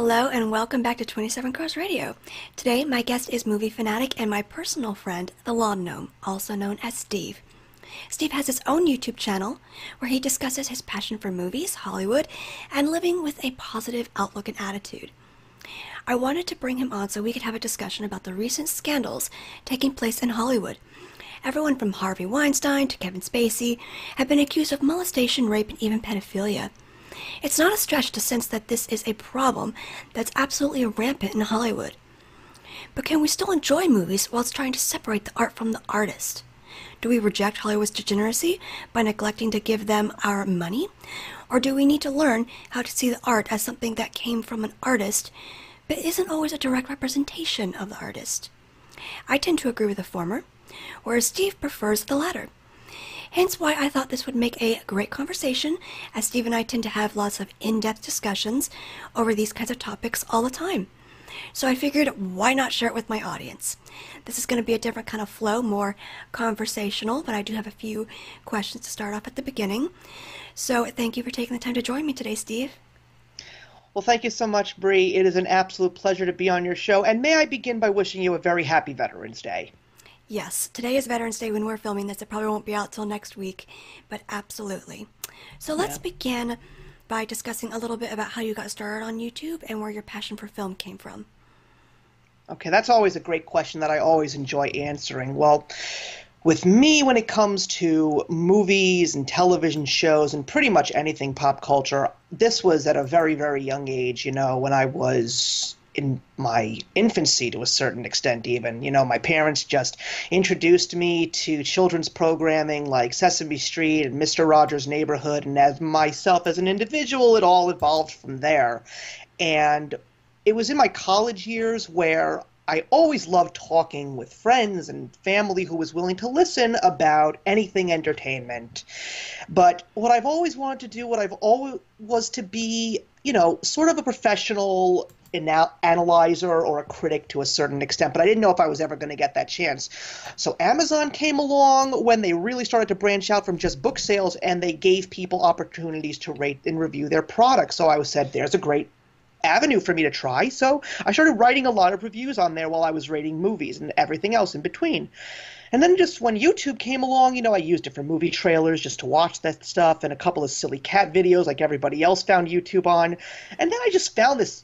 Hello and welcome back to 27Crows Radio. Today, my guest is movie fanatic and my personal friend, the Lawn Gnome, also known as Steve. Steve has his own YouTube channel where he discusses his passion for movies, Hollywood, and living with a positive outlook and attitude. I wanted to bring him on so we could have a discussion about the recent scandals taking place in Hollywood. Everyone from Harvey Weinstein to Kevin Spacey have been accused of molestation, rape, and even pedophilia. It's not a stretch to sense that this is a problem that's absolutely rampant in Hollywood. But can we still enjoy movies whilst trying to separate the art from the artist? Do we reject Hollywood's degeneracy by neglecting to give them our money? Or do we need to learn how to see the art as something that came from an artist, but isn't always a direct representation of the artist? I tend to agree with the former, whereas Steve prefers the latter. Hence why I thought this would make a great conversation, as Steve and I tend to have lots of in-depth discussions over these kinds of topics all the time. So I figured, why not share it with my audience? This is going to be a different kind of flow, more conversational, but I do have a few questions to start off at the beginning. So thank you for taking the time to join me today, Steve. Well, thank you so much, Bree. It is an absolute pleasure to be on your show, and may I begin by wishing you a very happy Veterans Day. Yes, today is Veterans Day when we're filming this. It probably won't be out till next week, but absolutely. So let's begin by discussing a little bit about how you got started on YouTube and where your passion for film came from. Okay, that's always a great question that I always enjoy answering. Well, with me, when it comes to movies and television shows and pretty much anything pop culture, this was at a very, very young age, when I was in my infancy to a certain extent even. My parents just introduced me to children's programming like Sesame Street and Mr. Rogers' Neighborhood, and as myself as an individual, it all evolved from there. And it was in my college years where I always loved talking with friends and family who was willing to listen about anything entertainment. But what I've always wanted to do, was to be, sort of a professional analyzer or a critic to a certain extent, but I didn't know if I was ever going to get that chance. So Amazon came along when they really started to branch out from just book sales, and they gave people opportunities to rate and review their products. So I said, there's a great avenue for me to try. So I started writing a lot of reviews on there while I was rating movies and everything else in between. And then just when YouTube came along, I used it for movie trailers just to watch that stuff, and a couple of silly cat videos like everybody else found YouTube on. And then I just found this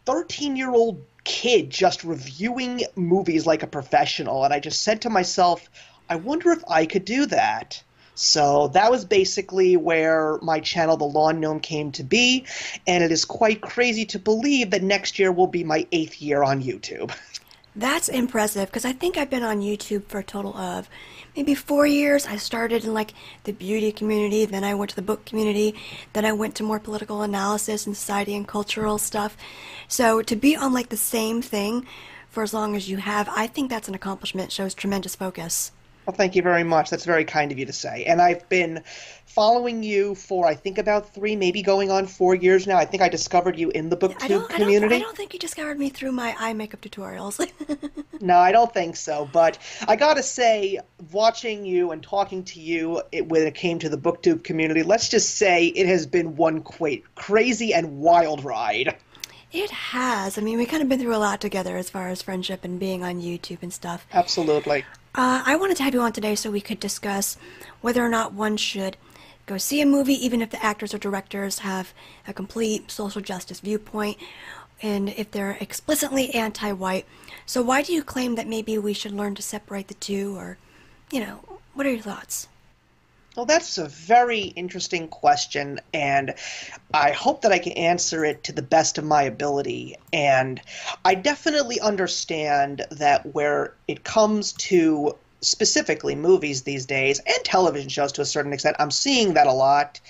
13-year-old kid just reviewing movies like a professional, and I just said to myself, I wonder if I could do that. So that was basically where my channel, The Lawn Gnome, came to be, and it is quite crazy to believe that next year will be my 8th year on YouTube. That's impressive, because I think I've been on YouTube for a total of maybe 4 years. I started in the beauty community, then I went to the book community, then I went to more political analysis and society and cultural stuff. So to be on the same thing for as long as you have, I think that's an accomplishment. It shows tremendous focus. Well, thank you very much. That's very kind of you to say. And I've been following you for, I think, about 3, maybe going on 4 years now. I think I discovered you in the BookTube community. I don't think you discovered me through my eye makeup tutorials. No, I don't think so. But I gotta say, watching you and talking to you when it came to the BookTube community, let's just say it has been one crazy and wild ride. It has. I mean, we kind of been through a lot together as far as friendship and being on YouTube and stuff. Absolutely. I wanted to have you on today so we could discuss whether or not one should go see a movie, even if the actors or directors have a complete social justice viewpoint, and if they're explicitly anti-white. So why do you claim that maybe we should learn to separate the two, or, what are your thoughts? Well, that's a very interesting question, and I hope that I can answer it to the best of my ability. And I definitely understand that where it comes to specifically movies these days, and television shows to a certain extent, I'm seeing that a lot.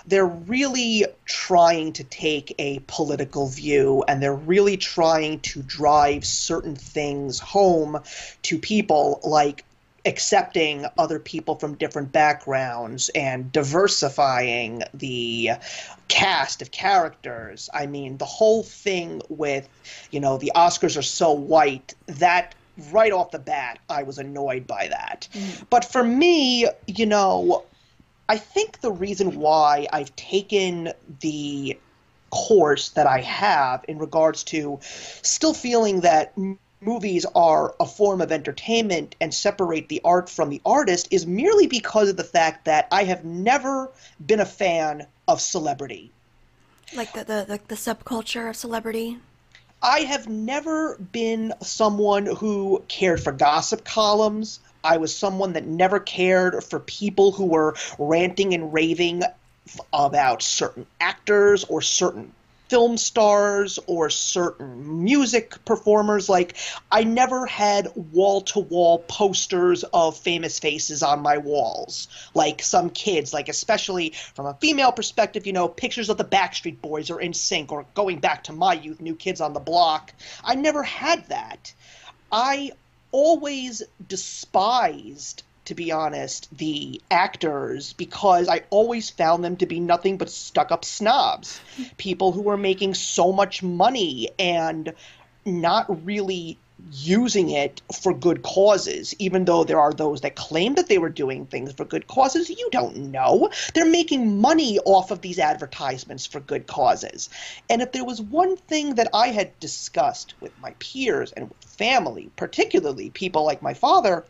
They're really trying to take a political view, and they're really trying to drive certain things home to people, like accepting other people from different backgrounds and diversifying the cast of characters. I mean, the whole thing with, the Oscars are so white, that right off the bat, I was annoyed by that. But for me, I think the reason why I've taken the course that I have in regards to still feeling that movies are a form of entertainment and separate the art from the artist is merely because of the fact that I have never been a fan of celebrity. Like the subculture of celebrity? I have never been someone who cared for gossip columns. I was someone that never cared for people who were ranting and raving about certain actors or certain film stars or certain music performers. Like, I never had wall-to-wall posters of famous faces on my walls, like some kids, like especially from a female perspective, pictures of the Backstreet Boys or NSYNC, or going back to my youth, New Kids on the Block. I never had that. I always despised, to be honest, the actors because I always found them to be nothing but stuck-up snobs. People who were making so much money and not really using it for good causes, even though there are those that claim that they were doing things for good causes. You don't know. They're making money off of these advertisements for good causes. And if there was one thing that I had discussed with my peers and with family, particularly people like my father,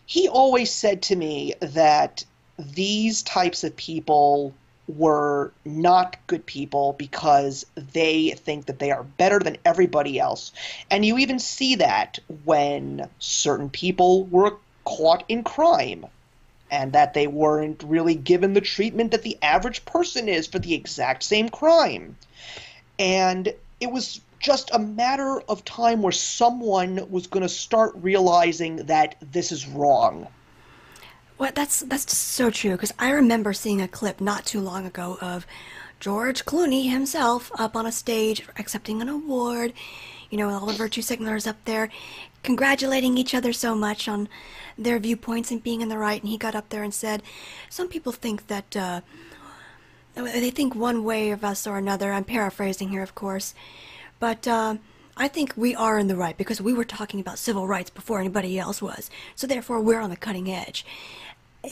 he always said to me that these types of people were not good people because they think that they are better than everybody else. And you even see that when certain people were caught in crime and that they weren't really given the treatment that the average person is for the exact same crime. And it was just a matter of time where someone was going to start realizing that this is wrong. Well, that's so true, because I remember seeing a clip not too long ago of George Clooney himself up on a stage accepting an award, with all the virtue signalers up there congratulating each other so much on their viewpoints and being in the right, and he got up there and said, some people think that they think one way of us or another. I'm paraphrasing here, of course. But I think we are in the right because we were talking about civil rights before anybody else was. So therefore, we're on the cutting edge.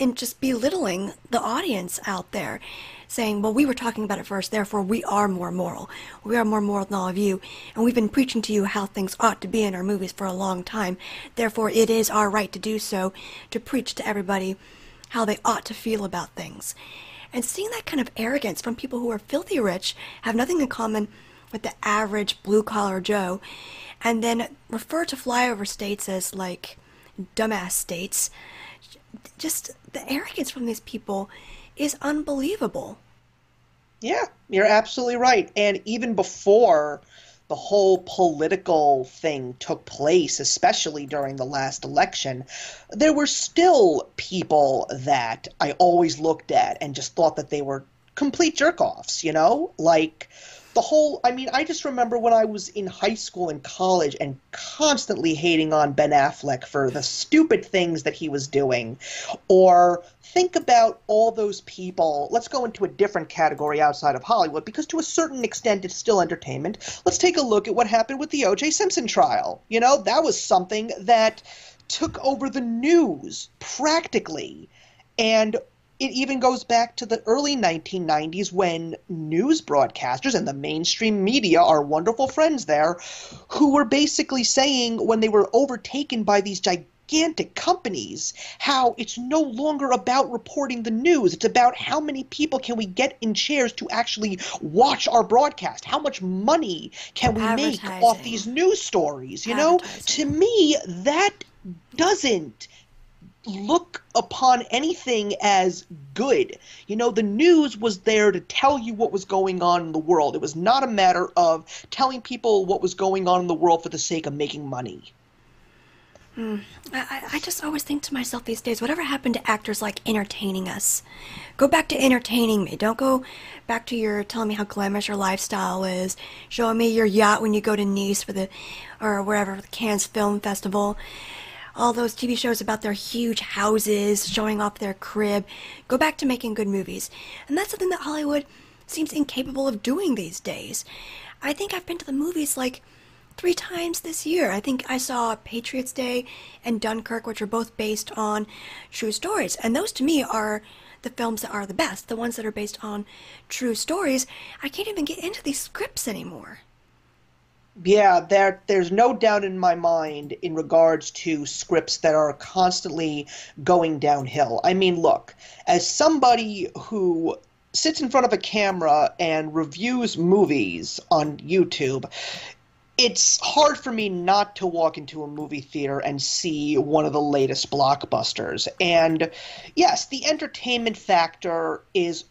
And just belittling the audience out there, saying, well, we were talking about it first, therefore we are more moral. We are more moral than all of you. And we've been preaching to you how things ought to be in our movies for a long time. Therefore, it is our right to do so, to preach to everybody how they ought to feel about things. And seeing that kind of arrogance from people who are filthy rich, have nothing in common with the average blue-collar Joe, and then refer to flyover states as, like, dumbass states. Just the arrogance from these people is unbelievable. Yeah, you're absolutely right. And even before the whole political thing took place, especially during the last election, there were still people that I always looked at and just thought that they were complete jerk-offs, Like, I just remember when I was in high school and college and constantly hating on Ben Affleck for the stupid things that he was doing. Or think about all those people. Let's go into a different category outside of Hollywood, because to a certain extent it's still entertainment. Let's take a look at what happened with the O.J. Simpson trial. That was something that took over the news practically. And it even goes back to the early 1990s when news broadcasters and the mainstream media, our wonderful friends there, who were basically saying when they were overtaken by these gigantic companies, how it's no longer about reporting the news. It's about how many people can we get in chairs to actually watch our broadcast? How much money can we make off these news stories? To me, that doesn't look upon anything as good. The news was there to tell you what was going on in the world. It was not a matter of telling people what was going on in the world for the sake of making money. I just always think to myself these days, whatever happened to actors like entertaining us? Go back to entertaining me. Don't go back to your telling me how glamorous your lifestyle is, showing me your yacht when you go to Nice or wherever, the Cannes Film Festival. All those TV shows about their huge houses, showing off their crib. Go back to making good movies. And that's something that Hollywood seems incapable of doing these days. I think I've been to the movies like 3 times this year. I think I saw Patriots Day and Dunkirk, which are both based on true stories. And those to me are the films that are the best, the ones that are based on true stories. I can't even get into these scripts anymore. Yeah, there's no doubt in my mind in regards to scripts that are constantly going downhill. I mean, look, as somebody who sits in front of a camera and reviews movies on YouTube, it's hard for me not to walk into a movie theater and see one of the latest blockbusters. And yes, the entertainment factor is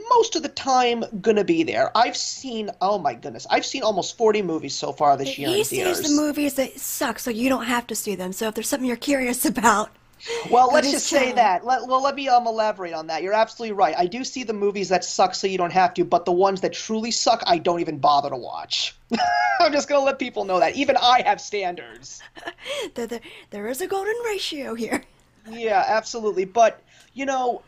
most of the time gonna be there. I've seen, oh my goodness, I've seen almost 40 movies so far this year He in sees the theaters. movies that suck, so you don't have to see them. So if there's something you're curious about, Well, go to let's his just say channel. that. Let me elaborate on that. You're absolutely right. I do see the movies that suck so you don't have to, but the ones that truly suck, I don't even bother to watch. I'm just gonna let people know that. Even I have standards. There is a golden ratio here. Yeah, absolutely. But, you know,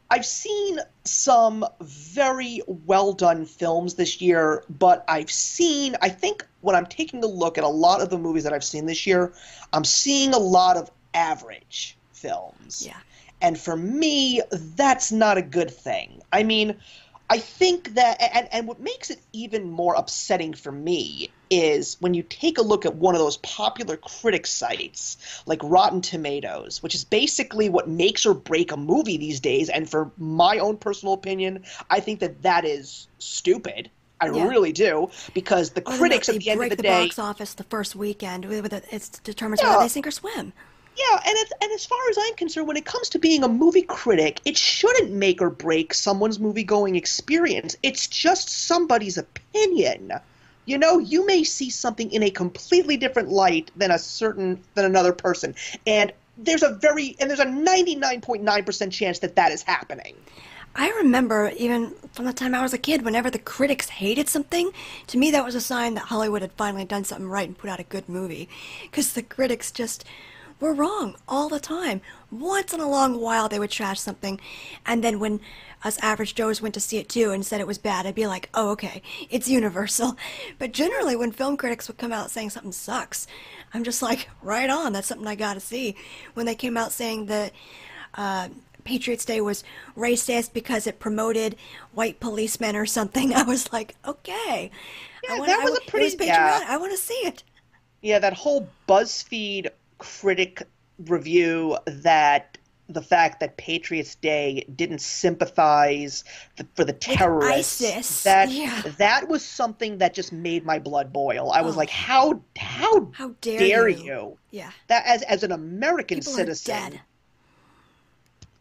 I've seen some very well done films this year, but I think when I'm taking a look at a lot of the movies that I've seen this year, I'm seeing a lot of average films. Yeah. And for me, that's not a good thing. I mean, I think that, and what makes it even more upsetting for me is when you take a look at one of those popular critic sites like Rotten Tomatoes, which is basically what makes or break a movie these days. And for my own personal opinion, I think that that is stupid. I Yeah. really do, because the Whether or not critics they at the end of break the the day, box office the first weekend, it determines whether yeah, they sink or swim. yeah, and as far as I'm concerned, when it comes to being a movie critic, it shouldn't make or break someone's movie-going experience. It's just somebody's opinion. You know, you may see something in a completely different light than another person, and there's a 99.9% chance that that is happening. I remember even from the time I was a kid, whenever the critics hated something, to me that was a sign that Hollywood had finally done something right and put out a good movie. Because the critics just were wrong all the time. Once in a long while they would trash something, and then when us average Joes went to see it too and said it was bad, I'd be like, oh, okay, it's universal. But generally when film critics would come out saying something sucks, I'm just like, right on, that's something I gotta see. When they came out saying that Patriots Day was racist because it promoted white policemen or something, I was like, okay, Yeah, that was a it was pretty, yeah. patriotic. I want to see it. Yeah, that whole BuzzFeed critic review, that the fact that Patriots Day didn't sympathize for the With terrorists, ISIS, yeah. that was something that just made my blood boil. I was Oh, like, how how dare dare you? you? Yeah, That as an American people are citizen, dead.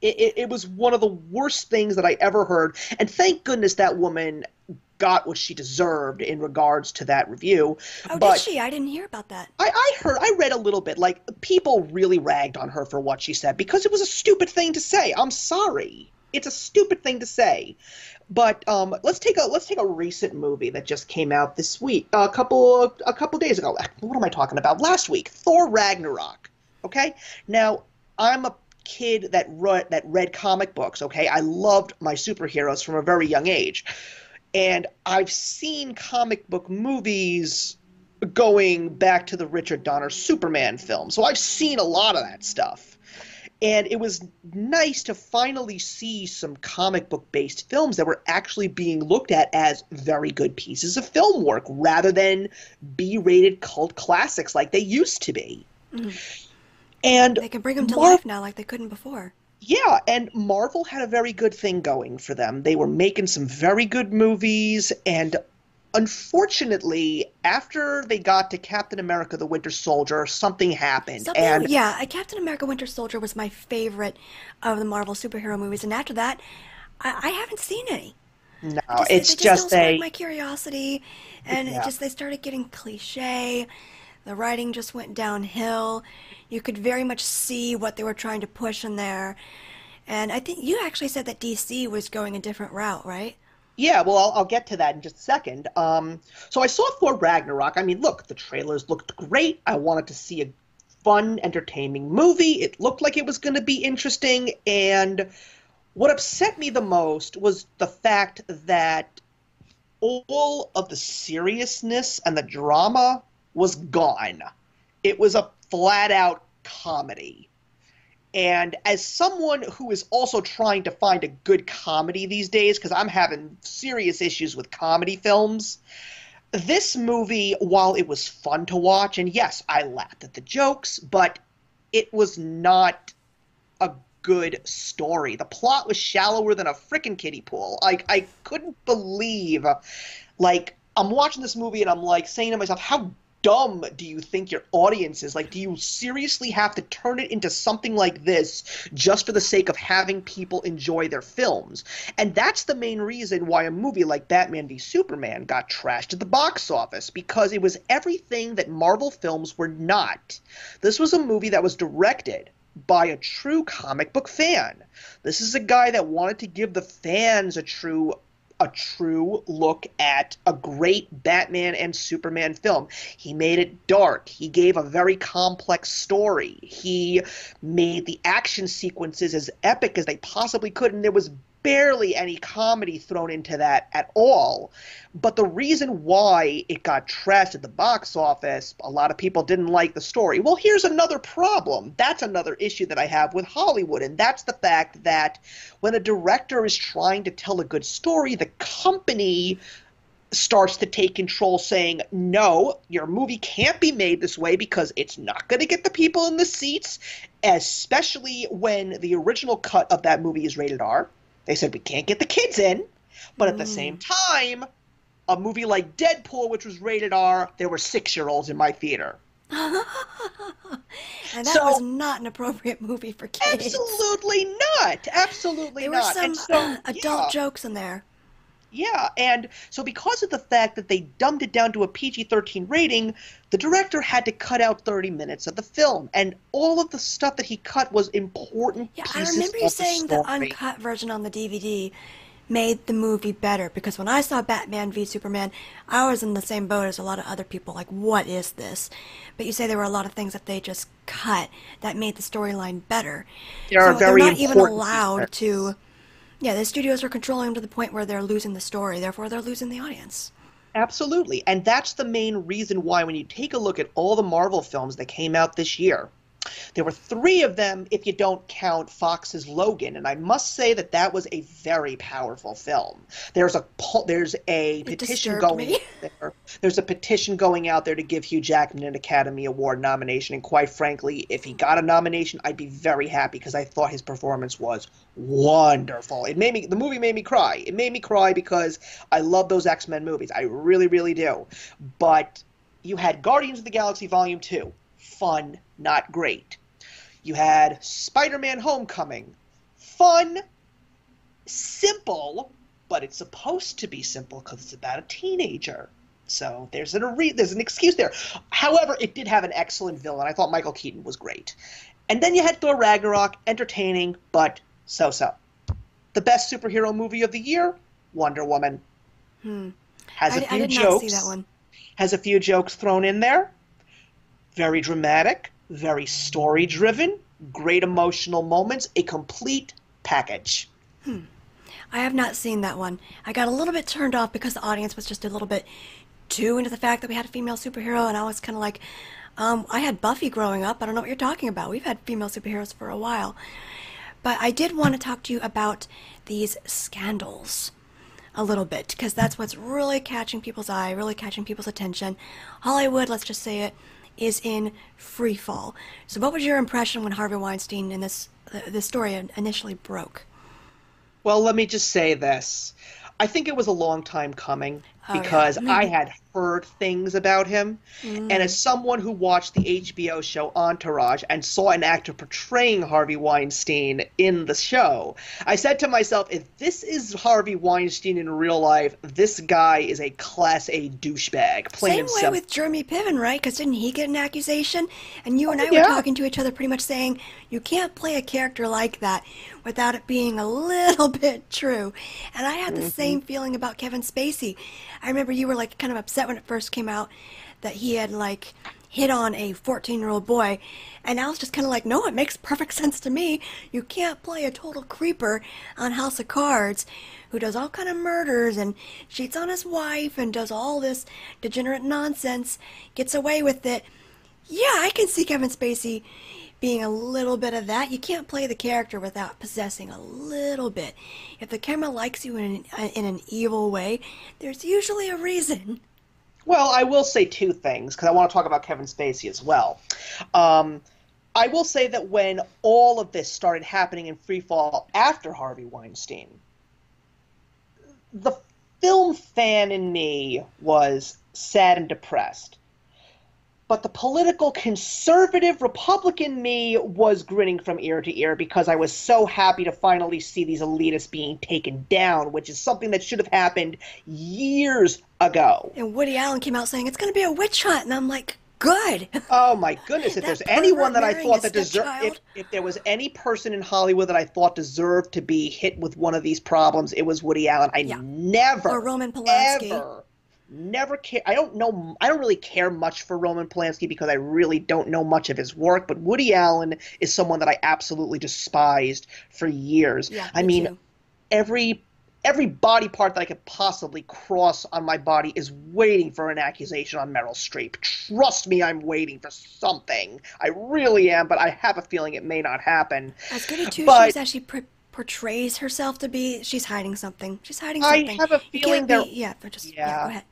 it was one of the worst things that I ever heard. And thank goodness that woman got what she deserved in regards to that review. Oh, did But she? I didn't hear about that. I read a little bit, like, people really ragged on her for what she said because it was a stupid thing to say. I'm sorry. It's a stupid thing to say. But let's take a recent movie that just came out this week, a couple days ago. What am I talking about? Last week, Thor Ragnarok. Okay? Now, I'm a kid that read comic books, okay? I loved my superheroes from a very young age. And I've seen comic book movies going back to the Richard Donner Superman film. So I've seen a lot of that stuff. And it was nice to finally see some comic book based films that were actually being looked at as very good pieces of film work rather than B-rated cult classics like they used to be. And They can bring them to Mar- life now like they couldn't before. yeah, and Marvel had a very good thing going for them. They were making some very good movies, and unfortunately, after they got to Captain America the Winter Soldier, something happened. Something, And yeah, Captain America Winter Soldier was my favorite of the Marvel superhero movies, and after that, I haven't seen any. no, They it's just don't just spark my curiosity, and yeah. they started getting cliche. The writing just went downhill. You could very much see what they were trying to push in there. And I think you actually said that DC was going a different route, right? Yeah, well, I'll get to that in just a second. So I saw Thor Ragnarok. I mean, look, the trailers looked great. I wanted to see a fun, entertaining movie. It looked like it was going to be interesting. And what upset me the most was the fact that all of the seriousness and the drama was gone. It was a flat-out comedy. And as someone who is also trying to find a good comedy these days, because I'm having serious issues with comedy films, this movie, while it was fun to watch, and yes, I laughed at the jokes, but it was not a good story. The plot was shallower than a frickin' kiddie pool. Like, I couldn't believe, like, I'm watching this movie and I'm like saying to myself, how dumb do you think your audience is? Like, do you seriously have to turn it into something like this just for the sake of having people enjoy their films? And that's the main reason why a movie like Batman v Superman got trashed at the box office, because it was everything that Marvel films were not. This was a movie that was directed by a true comic book fan. This is a guy that wanted to give the fans a true look at a great Batman and Superman film. He made it dark. He gave a very complex story. He made the action sequences as epic as they possibly could, and there was barely any comedy thrown into that at all. But the reason why it got trashed at the box office, a lot of people didn't like the story. Well, here's another problem. That's another issue that I have with Hollywood, and that's the fact that when a director is trying to tell a good story, the company starts to take control, saying, no, your movie can't be made this way because it's not going to get the people in the seats, especially when the original cut of that movie is rated R. They said we can't get the kids in, but at the same time, a movie like Deadpool, which was rated R, there were 6-year-olds in my theater. And that was not an appropriate movie for kids. Absolutely not. Absolutely not. There were some adult jokes in there. Yeah, and so because of the fact that they dumbed it down to a PG-13 rating, the director had to cut out 30 minutes of the film, and all of the stuff that he cut was important pieces of the story. I remember you saying the uncut version on the DVD made the movie better, because when I saw Batman v Superman, I was in the same boat as a lot of other people, like, what is this? But you say there were a lot of things that they just cut that made the storyline better. They're not even allowed to... Yeah, the studios are controlling them to the point where they're losing the story, therefore they're losing the audience. Absolutely, and that's the main reason why when you take a look at all the Marvel films that came out this year, there were 3 of them if you don't count Fox's Logan, and I must say that that was a very powerful film. There's a petition going there. There's a petition going out there to give Hugh Jackman an Academy Award nomination, and quite frankly, if he got a nomination, I'd be very happy because I thought his performance was wonderful. The movie made me cry. It made me cry because I love those X-Men movies. I really, really do. But you had Guardians of the Galaxy Volume 2. Fun, not great. You had Spider-Man Homecoming. Fun, simple, but it's supposed to be simple because it's about a teenager. So there's an excuse there. However, it did have an excellent villain. I thought Michael Keaton was great. And then you had Thor Ragnarok, entertaining, but so-so. The best superhero movie of the year, Wonder Woman. Has a few jokes. I did not see that one. Has a few jokes thrown in there. Very dramatic, very story-driven, great emotional moments, a complete package. I have not seen that one. I got a little bit turned off because the audience was just a little bit too into the fact that we had a female superhero, and I was kind of like, I had Buffy growing up. I don't know what you're talking about. We've had female superheroes for a while. But I did want to talk to you about these scandals a little bit, because that's what's really catching people's eye, really catching people's attention. Hollywood, let's just say it, is in free fall. So what was your impression when Harvey Weinstein and this story initially broke? Well, let me just say this. I think it was a long time coming because I had heard things about him. And as someone who watched the HBO show Entourage and saw an actor portraying Harvey Weinstein in the show, I said to myself, if this is Harvey Weinstein in real life, this guy is a Class A douchebag. Same way with Jeremy Piven, right? Because didn't he get an accusation? And you and I were talking to each other pretty much saying, you can't play a character like that without it being a little bit true. And I had the same feeling about Kevin Spacey. I remember you were like kind of upset when it first came out that he had like hit on a 14-year-old boy, and I was just kind of like, no, it makes perfect sense to me. You can't play a total creeper on House of Cards who does all kind of murders and cheats on his wife and does all this degenerate nonsense, gets away with it. Yeah, I can see Kevin Spacey being a little bit of that. You can't play the character without possessing a little bit. If the camera likes you in an evil way, there's usually a reason. Well, I will say two things because I want to talk about Kevin Spacey as well. I will say that when all of this started happening in freefall after Harvey Weinstein, the film fan in me was sad and depressed. But the political conservative Republican me was grinning from ear to ear because I was so happy to finally see these elitists being taken down, which is something that should have happened years ago. And Woody Allen came out saying it's going to be a witch hunt, and I'm like, good. Oh my goodness! If there's anyone that I thought that deserved, if there was any person in Hollywood that I thought deserved to be hit with one of these problems, it was Woody Allen. I never, or Roman Polanski. Never care. I don't really care much for Roman Polanski because I really don't know much of his work. But Woody Allen is someone that I absolutely despised for years. Yeah, I mean, every body part that I could possibly cross on my body is waiting for an accusation on Meryl Streep. Trust me, I'm waiting for something. I really am, but I have a feeling it may not happen. As good as she actually portrays herself to be, she's hiding something. She's hiding something. I have a feeling there. Go ahead.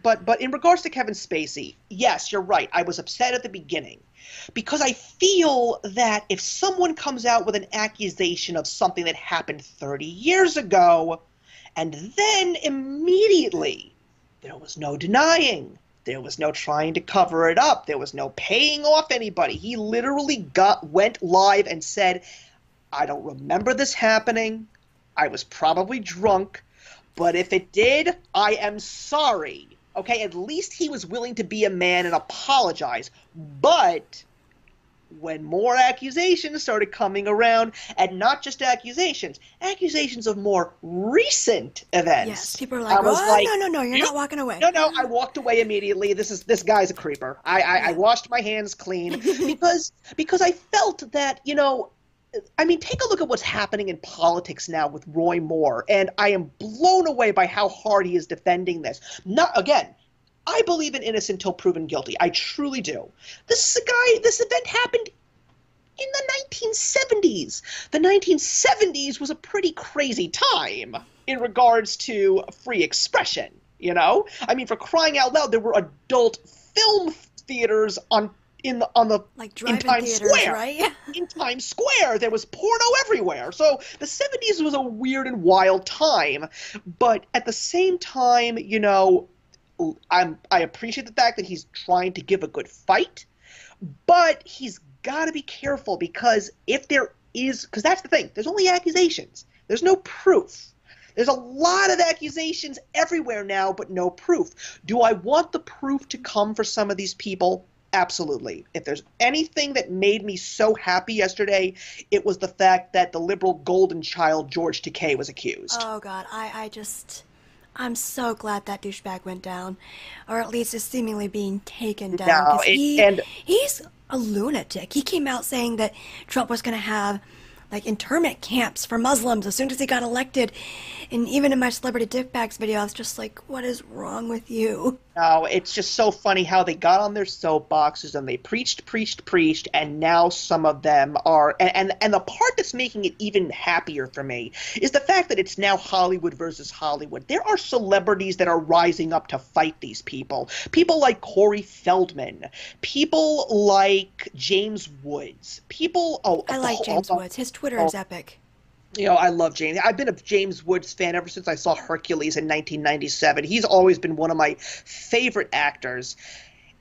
But in regards to Kevin Spacey, yes, you're right. I was upset at the beginning because I feel that if someone comes out with an accusation of something that happened 30 years ago, and then immediately there was no denying, there was no trying to cover it up, there was no paying off anybody. He literally went live and said, I don't remember this happening. I was probably drunk. But if it did, I am sorry. Okay, at least he was willing to be a man and apologize. But when more accusations started coming around, and not just accusations of more recent events. Yes, people are like, no, you're not walking away. No, I walked away immediately. This guy's a creeper. I washed my hands clean because I felt that, I mean, take a look at what's happening in politics now with Roy Moore, and I am blown away by how hard he is defending this. I believe in innocent till proven guilty. I truly do. This event happened in the 1970s. The 1970s was a pretty crazy time in regards to free expression, I mean, for crying out loud, there were adult film theaters in Times Square, right? In Times Square, there was porno everywhere. So the 70s was a weird and wild time, but at the same time, I appreciate the fact that he's trying to give a good fight, but he's got to be careful because because that's the thing. There's only accusations. There's no proof. There's a lot of accusations everywhere now, but no proof. Do I want the proof to come for some of these people? Absolutely. If there's anything that made me so happy yesterday, it was the fact that the liberal golden child George Takei was accused. Oh, God. I'm so glad that douchebag went down, or at least is seemingly being taken down. He's a lunatic. He came out saying that Trump was going to have internment camps for Muslims as soon as he got elected. And even in my Celebrity Dickbags video, I was just like, what is wrong with you? No, it's just so funny how they got on their soapboxes and they preached, and now some of them are, and the part that's making it even happier for me is the fact that it's now Hollywood versus Hollywood. There are celebrities that are rising up to fight these people. People like Corey Feldman. People like James Woods. I like James Woods. His Twitter is epic. I love James. I've been a James Woods fan ever since I saw Hercules in 1997. He's always been one of my favorite actors.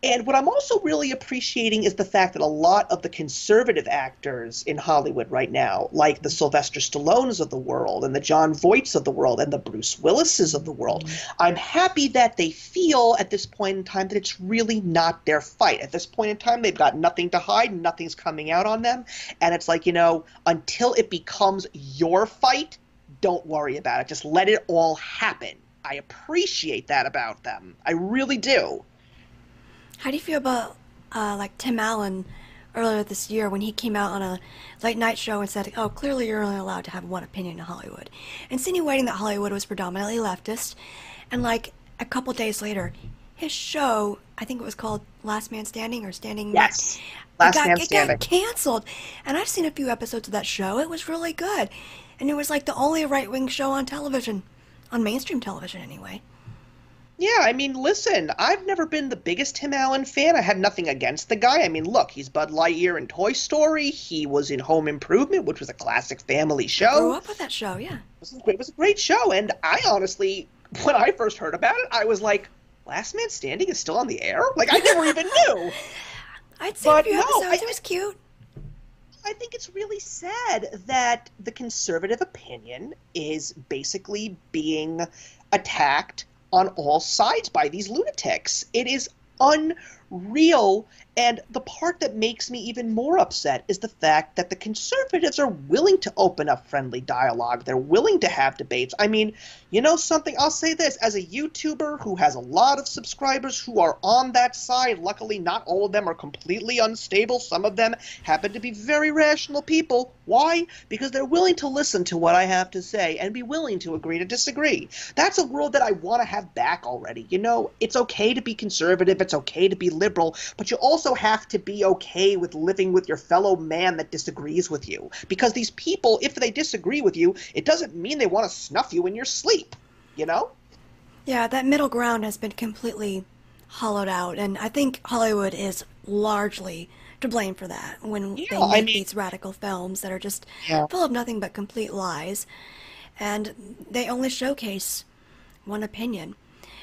And what I'm also really appreciating is the fact that a lot of the conservative actors in Hollywood right now, like the Sylvester Stallones of the world and the Jon Voights of the world and the Bruce Willises of the world, I'm happy that they feel at this point in time that it's really not their fight. At this point in time, they've got nothing to hide, nothing's coming out on them. And it's like, until it becomes your fight, don't worry about it. Just let it all happen. I appreciate that about them. I really do. How do you feel about Tim Allen earlier this year when he came out on a late night show and said, oh, clearly you're only allowed to have one opinion in Hollywood, insinuating that Hollywood was predominantly leftist, and a couple days later his show, I think it was called Last Man Standing or Standing. Yes. Last Man Standing. It got canceled. And I've seen a few episodes of that show. It was really good. And it was like the only right-wing show on television. On mainstream television, anyway. Yeah, I mean, listen, I've never been the biggest Tim Allen fan. I had nothing against the guy. I mean, look, he's Bud Lightyear in Toy Story. He was in Home Improvement, which was a classic family show. I grew up with that show, yeah. It was a great show, and I honestly, when I first heard about it, I was like, Last Man Standing is still on the air? Like, I never even knew. I'd seen a few episodes. It was cute. I think it's really sad that the conservative opinion is basically being attacked on all sides by these lunatics. It is unreal, and the part that makes me even more upset is the fact that the conservatives are willing to open up friendly dialogue. They're willing to have debates. I mean, you know something? I'll say this. As a YouTuber who has a lot of subscribers who are on that side, luckily not all of them are completely unstable. Some of them happen to be very rational people. Why? Because they're willing to listen to what I have to say and be willing to agree to disagree. That's a world that I want to have back already. You know, it's okay to be conservative. It's okay to be liberal. But you also have to be okay with living with your fellow man that disagrees with you. Because these people, if they disagree with you, it doesn't mean they want to snuff you in your sleep. You know? Yeah, that middle ground has been completely hollowed out. And I think Hollywood is largely to blame for that when they make these radical films that are just full of nothing but complete lies. And they only showcase one opinion.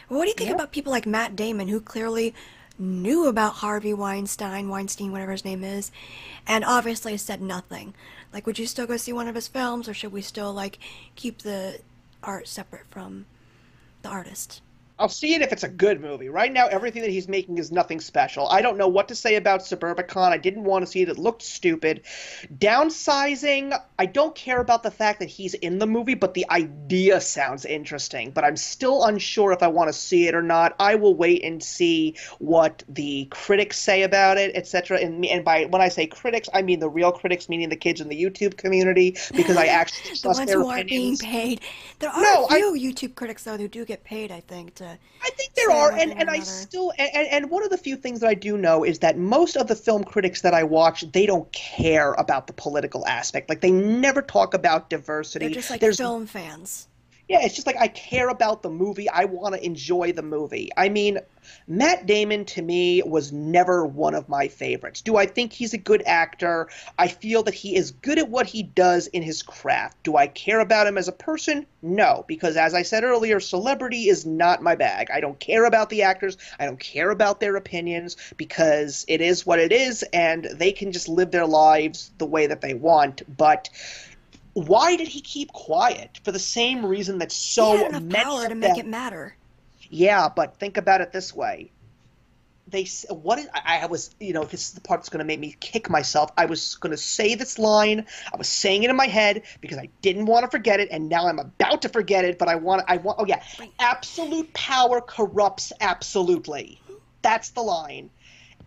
Well, what do you think about people like Matt Damon, who clearly knew about Harvey Weinstein, whatever his name is, and obviously said nothing? Like, would you still go see one of his films, or should we still, like, keep the art separate from the artist? I'll see it if it's a good movie. Right now, everything that he's making is nothing special. I don't know what to say about Suburbicon. I didn't want to see it. It looked stupid. Downsizing, I don't care about the fact that he's in the movie, but the idea sounds interesting. But I'm still unsure if I want to see it or not. I will wait and see what the critics say about it, etc. And by when I say critics, I mean the real critics, meaning the kids in the YouTube community, because I actually trust their opinions. The ones who aren't being paid. There are a few YouTube critics, though, who do get paid, I think, to I think there are, and I still, and one of the few things that I do know is that most of the film critics that I watch, they don't care about the political aspect. Like, they never talk about diversity. They're just like film fans. Yeah, it's just like, I care about the movie. I want to enjoy the movie. I mean, Matt Damon, to me, was never one of my favorites. Do I think he's a good actor? I feel that he is good at what he does in his craft. Do I care about him as a person? No, because as I said earlier, celebrity is not my bag. I don't care about the actors. I don't care about their opinions, because it is what it is, and they can just live their lives the way that they want. But why did he keep quiet? For the same reason that so many of them... He had enough power to make it matter. Yeah, but think about it this way. I was, you know, this is the part that's going to make me kick myself. I was going to say this line. I was saying it in my head because I didn't want to forget it, and now I'm about to forget it, but I want, oh yeah. Absolute power corrupts absolutely. That's the line.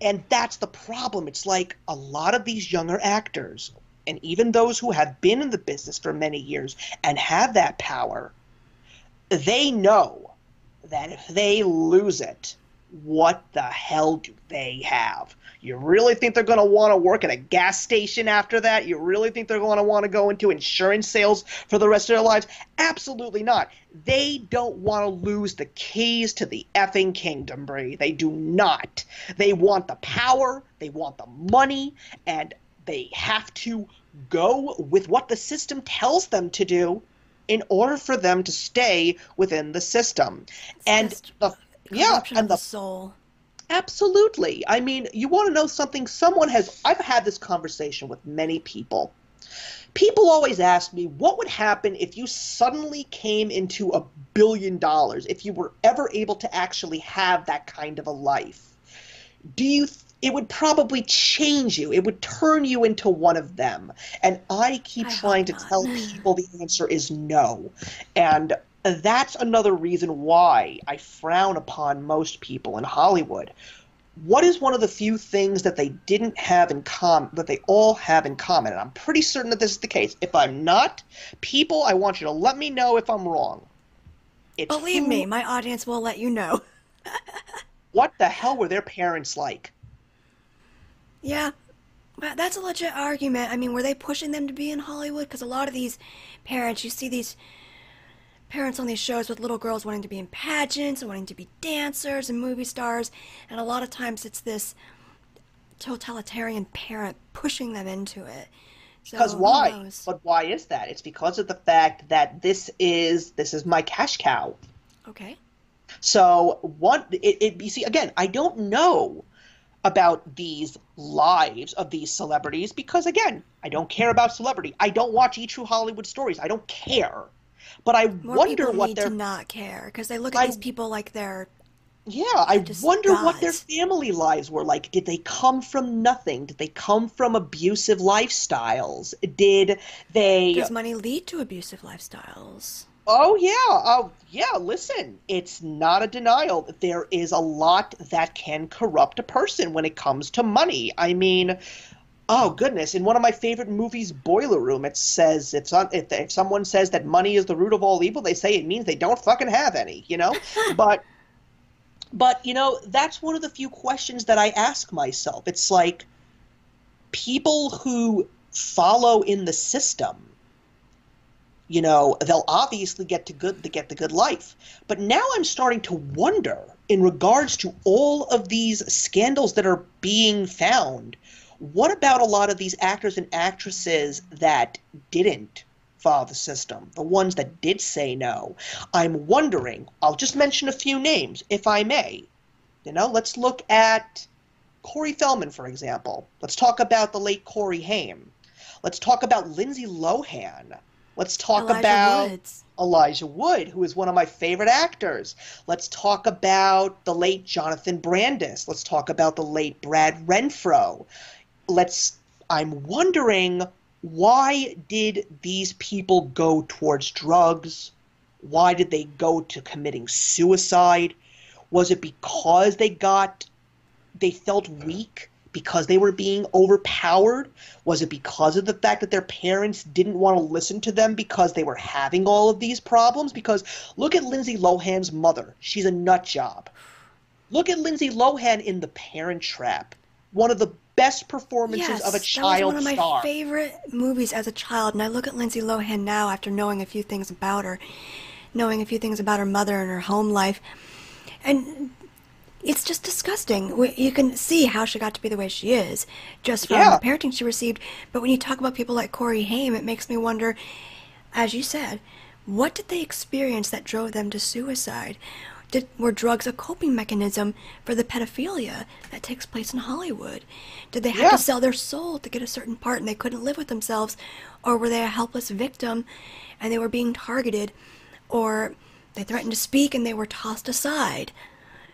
And that's the problem. It's like a lot of these younger actors, and even those who have been in the business for many years and have that power, they know that if they lose it, what the hell do they have? You really think they're going to want to work at a gas station after that? You really think they're going to want to go into insurance sales for the rest of their lives? Absolutely not. They don't want to lose the keys to the effing kingdom, Bree. They do not. They want the power, they want the money, and they have to go with what the system tells them to do in order for them to stay within the system. It's and the soul. Absolutely. I mean, you want to know something? I've had this conversation with many people. People always ask me, what would happen if you suddenly came into $1 billion, if you were ever able to actually have that kind of a life? It would probably change you. It would turn you into one of them. And I keep trying to tell people the answer is no. And that's another reason why I frown upon most people in Hollywood. What is one of the few things that they didn't have in common, that they all have in common? And I'm pretty certain that this is the case. If I'm not, people, I want you to let me know if I'm wrong. Believe me, my audience will let you know. what the hell were their parents like? Yeah, that's a legit argument. I mean, were they pushing them to be in Hollywood? Because a lot of these parents, you see these parents on these shows with little girls wanting to be in pageants and wanting to be dancers and movie stars, and a lot of times it's this totalitarian parent pushing them into it. Because So who why? knows? But why is that? It's because of the fact that this is my cash cow. Okay. So you see, again, I don't know about these lives of these celebrities because, again, I don't care about celebrity. I don't watch True Hollywood Stories. I don't care. But I More wonder people what need to their not care because they look at I these people like yeah, they're I just wonder what their gods. family lives were like. Did they come from nothing? Did they come from abusive lifestyles? Did they Does money lead to abusive lifestyles? Oh yeah, yeah, listen, it's not a denial. There is a lot that can corrupt a person when it comes to money. I mean, oh goodness, in one of my favorite movies, Boiler Room, it says if someone says that money is the root of all evil, they say it means they don't fucking have any, you know? But that's one of the few questions that I ask myself. It's like people who follow in the system, they'll obviously get the good life. But now I'm starting to wonder, in regards to all of these scandals that are being found, what about a lot of these actors and actresses that didn't follow the system, the ones that did say no? I'm wondering, I'll just mention a few names, if I may. Let's look at Corey Feldman, for example. Let's talk about the late Corey Haim. Let's talk about Lindsay Lohan. Let's talk Elijah about Woods. Elijah Wood, who is one of my favorite actors. Let's talk about the late Jonathan Brandis. Let's talk about the late Brad Renfro. I'm wondering, why did these people go towards drugs? Why did they go to committing suicide? Was it because they felt weak because they were being overpowered? Was it because of the fact that their parents didn't want to listen to them because they were having all of these problems? Because look at Lindsay Lohan's mother. She's a nut job. Look at Lindsay Lohan in The Parent Trap. One of the best performances of a Yes, that was one child of my star. favorite movies as a child, and I look at Lindsay Lohan now after knowing a few things about her, knowing a few things about her mother and her home life, and it's just disgusting. You can see how she got to be the way she is just from the Yeah. parenting she received. But when you talk about people like Corey Haim, it makes me wonder, as you said, what did they experience that drove them to suicide? Were drugs a coping mechanism for the pedophilia that takes place in Hollywood? Did they have to Yeah. sell their soul to get a certain part and they couldn't live with themselves? Or were they a helpless victim and they were being targeted? Or they threatened to speak and they were tossed aside?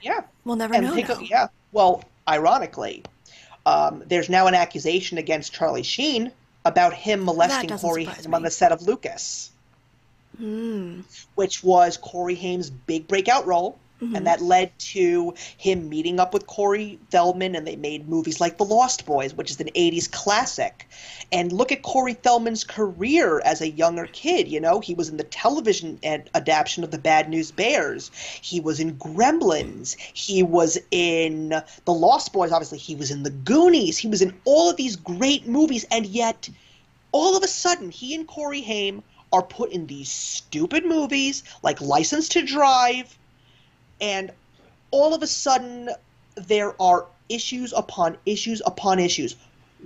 Yeah. We'll never And know now. yeah. Well, ironically, there's now an accusation against Charlie Sheen about him That molesting doesn't Corey surprise Haim on me. the set of Lucas, Hmm. which was Corey Haim's big breakout role. And Mm-hmm. that led to him meeting up with Corey Feldman, and they made movies like The Lost Boys, which is an 80s classic. And look at Corey Feldman's career as a younger kid. He was in the television adaptation of The Bad News Bears. He was in Gremlins. He was in The Lost Boys, obviously. He was in The Goonies. He was in all of these great movies, and yet all of a sudden, he and Corey Haim are put in these stupid movies like License to Drive, and all of a sudden there are issues upon issues upon issues.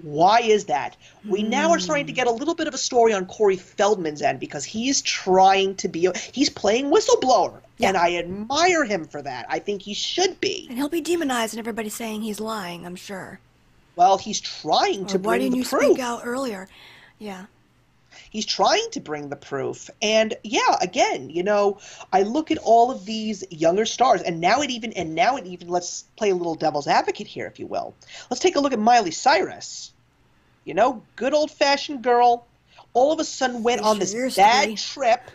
Why is that? We now are starting to Hmm. get a little bit of a story on Corey Feldman's end because he's he's playing whistleblower, Yeah. and I admire him for that. I think he should be. And he'll be demonized and everybody's saying he's lying, I'm sure. Well, he's trying Or to why bring didn't the you speak proof. out earlier? Yeah. He's trying to bring the proof. And yeah, again, I look at all of these younger stars, and now it even let's play a little devil's advocate here, if you will. Let's take a look at Miley Cyrus. Good old-fashioned girl, all of a sudden went on She this used to bad be. trip.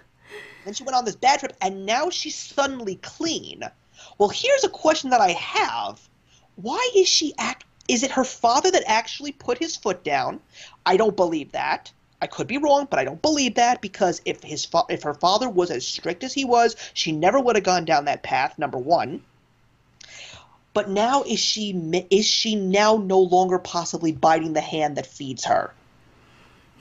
Then she went on this bad trip, and now she's suddenly clean. Well, here's a question that I have. Why is is it her father that actually put his foot down? I don't believe that. I could be wrong, but I don't believe that, because if her father was as strict as he was, she never would have gone down that path, number one. but now is she now no longer possibly biting the hand that feeds her?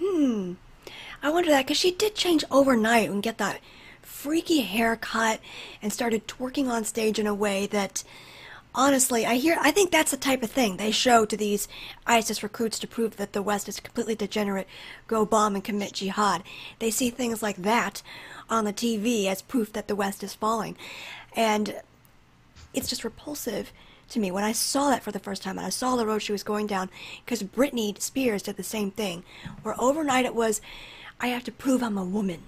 I wonder that because she did change overnight and get that freaky haircut and started twerking on stage in a way that, honestly, I think that's the type of thing they show to these ISIS recruits to prove that the West is completely degenerate, go bomb and commit jihad. They see things like that on the TV as proof that the West is falling. And it's just repulsive to me when I saw that for the first time and I saw the road she was going down, because Britney Spears did the same thing, where overnight it was, I have to prove I'm a woman.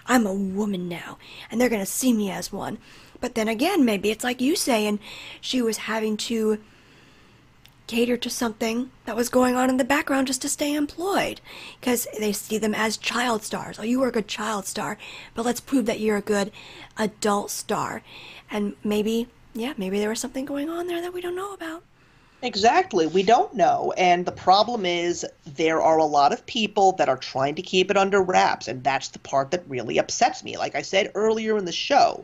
I'm a woman now, and they're going to see me as one. But then again, maybe it's like you say, and she was having to cater to something that was going on in the background just to stay employed, because they see them as child stars. Oh, you were a good child star, but let's prove that you're a good adult star. And maybe there was something going on there that we don't know about. Exactly. We don't know. And the problem is there are a lot of people that are trying to keep it under wraps, and that's the part that really upsets me. Like I said earlier in the show,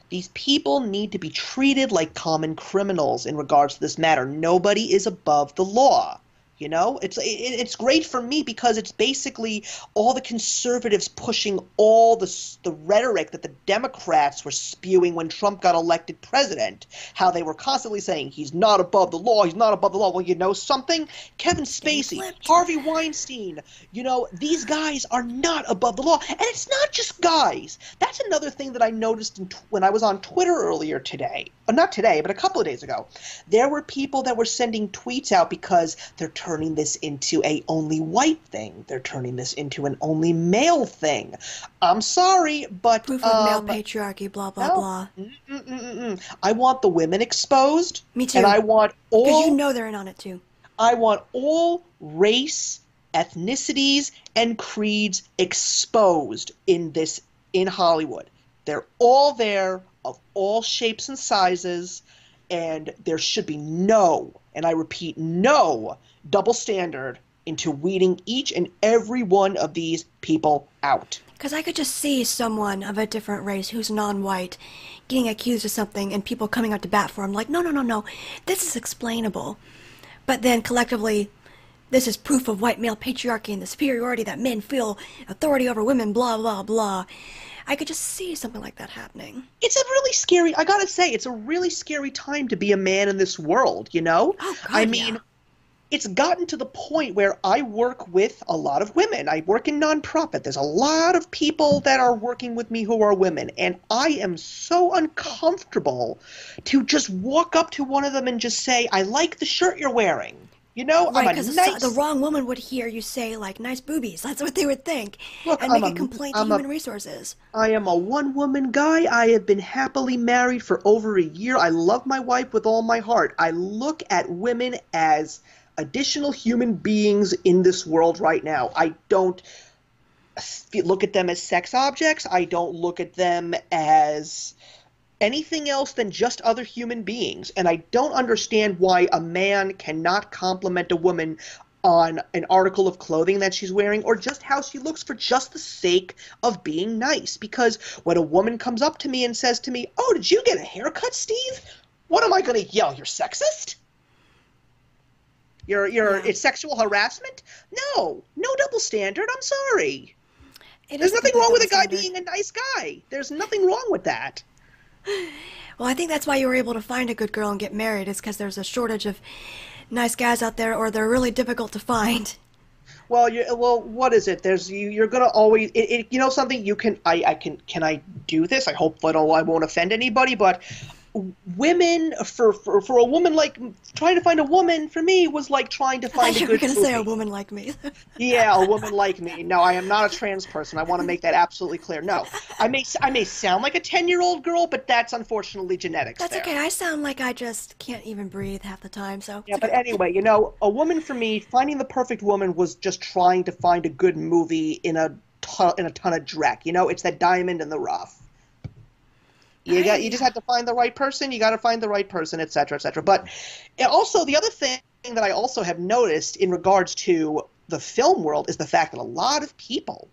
these people need to be treated like common criminals in regards to this matter. Nobody is above the law. You know, it's great for me because it's basically all the conservatives pushing all the rhetoric that the Democrats were spewing when Trump got elected president. How they were constantly saying he's not above the law, he's not above the law. Well, you know something? Kevin Spacey, Harvey Weinstein, you know, these guys are not above the law. And it's not just guys. That's another thing that I noticed when I was on Twitter earlier today. Not today, but a couple of days ago. There were people that were sending tweets out because they're turning this into a only white thing. They're turning this into an only male thing. I'm sorry, but proof of male patriarchy, blah blah blah. I want the women exposed. Me too. And I want all. Because you know they're in on it too. I want all race, ethnicities, and creeds exposed in Hollywood. They're all there, of all shapes and sizes, and there should be no, and I repeat, no double standard into weeding each and every one of these people out. Because I could just see someone of a different race who's non-white getting accused of something and people coming out to bat for him like, no, this is explainable. But then collectively, this is proof of white male patriarchy and the superiority that men feel authority over women, blah, blah, blah. I could just see something like that happening. It's a really scary, I gotta say, it's a really scary time to be a man in this world, you know? Oh, God, I mean, it's gotten to the point where I work with a lot of women. I work in nonprofit. There's a lot of people that are working with me who are women, and I am so uncomfortable to just walk up to one of them and just say, I like the shirt you're wearing. You know, right, because the wrong woman would hear you say, like, nice boobies. That's what they would think. Look, and make a complaint to Human Resources. I am a one-woman guy. I have been happily married for over a year. I love my wife with all my heart. I look at women as additional human beings in this world right now. I don't look at them as sex objects. I don't look at them as anything else than just other human beings. And I don't understand why a man cannot compliment a woman on an article of clothing that she's wearing or just how she looks for just the sake of being nice. Because when a woman comes up to me and says to me, oh, did you get a haircut, Steve? What am I going to yell? You're sexist? It's sexual harassment? No double standard. I'm sorry. There's nothing wrong with a guy being a nice guy. There's nothing wrong with that. Well, I think that's why you were able to find a good girl and get married, is because there's a shortage of nice guys out there, or they're really difficult to find. Well, what is it? You're gonna always, you know something. Can I do this? I hope I won't offend anybody, but women for a woman, like trying to find a woman for me was like trying to find a good you were going to say a woman like me. Yeah, a woman like me. No, I am not a trans person. I want to make that absolutely clear. No, I may sound like a 10-year-old girl, but that's unfortunately genetics. That's okay. I sound like I just can't even breathe half the time. So yeah, but anyway, you know, a woman for me, finding the perfect woman was just trying to find a good movie in a ton of dreck. You know, it's that diamond in the rough. You just have to find the right person. You got to find the right person, et cetera, et cetera. But also the other thing that I also have noticed in regards to the film world is the fact that a lot of people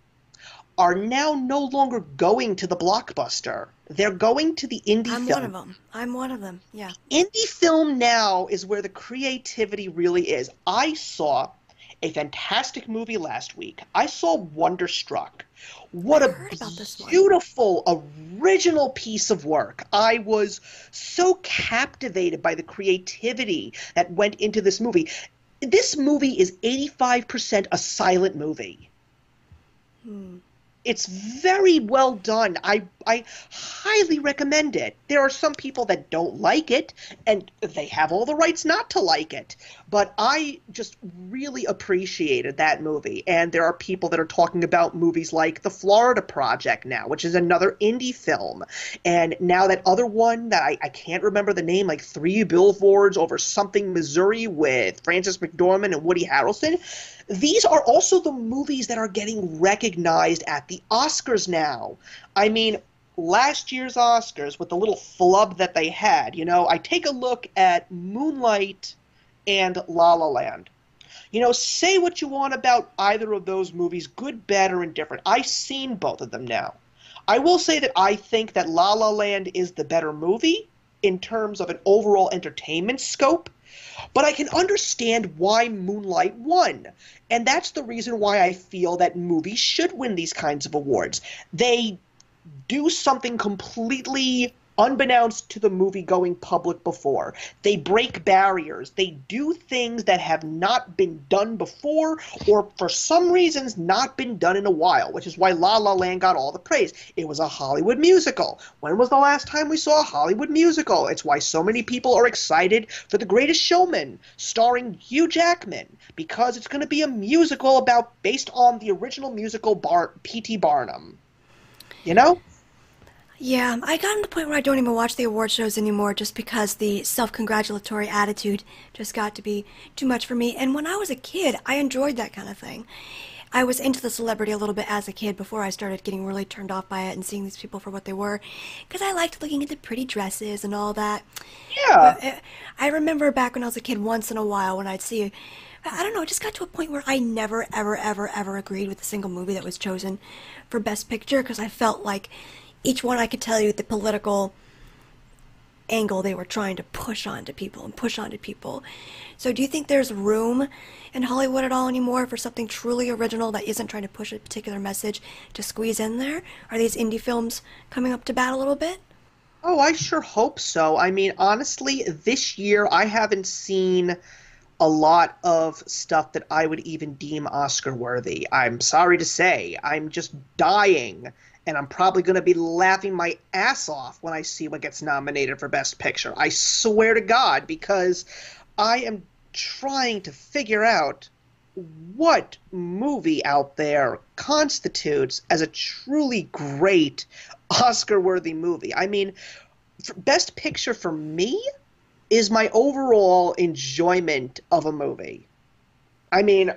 are now no longer going to the blockbuster. They're going to the indie I'm one film. of them. I'm one of them. Yeah. Indie film now is where the creativity really is. I saw a fantastic movie last week. I saw Wonderstruck. What I've a heard about this one. beautiful, original piece of work. I was so captivated by the creativity that went into this movie. This movie is 85% a silent movie. It's very well done. I highly recommend it. There are some people that don't like it, and they have all the rights not to like it. But I just really appreciated that movie. And there are people that are talking about movies like The Florida Project now, which is another indie film. And now that other one that I can't remember the name, like Three Billboards Over Something, Missouri, with Frances McDormand and Woody Harrelson. These are also the movies that are getting recognized at the Oscars now. I mean, last year's Oscars, with the little flub that they had, I take a look at Moonlight and La La Land. Say what you want about either of those movies, good, bad, or indifferent. I've seen both of them now. I will say that I think that La La Land is the better movie in terms of an overall entertainment scope. But I can understand why Moonlight won. And that's the reason why I feel that movies should win these kinds of awards. They do something completely unbeknownst to the movie-going public before. They break barriers. They do things that have not been done before, or for some reasons not been done in a while, which is why La La Land got all the praise. It was a Hollywood musical. When was the last time we saw a Hollywood musical? It's why so many people are excited for The Greatest Showman, starring Hugh Jackman, because it's going to be a musical based on the original musical P.T. Barnum. Yeah, I got to the point where I don't even watch the award shows anymore just because the self-congratulatory attitude just got to be too much for me. And when I was a kid, I enjoyed that kind of thing. I was into the celebrity a little bit as a kid before I started getting really turned off by it and seeing these people for what they were, because I liked looking at the pretty dresses and all that. Yeah. But I remember back when I was a kid, once in a while when I'd see, I don't know, it just got to a point where I never, ever, ever, ever agreed with a single movie that was chosen for Best Picture, because I felt like each one I could tell you the political angle they were trying to push onto people and push onto people. So do you think there's room in Hollywood at all anymore for something truly original that isn't trying to push a particular message to squeeze in there? Are these indie films coming up to bat a little bit? Oh, I sure hope so. I mean, honestly, this year I haven't seen a lot of stuff that I would even deem Oscar worthy. I'm sorry to say. I'm just dying, and I'm probably going to be laughing my ass off when I see what gets nominated for Best Picture. I swear to God, because I am trying to figure out what movie out there constitutes as a truly great Oscar-worthy movie. I mean, Best Picture for me is my overall enjoyment of a movie. I mean,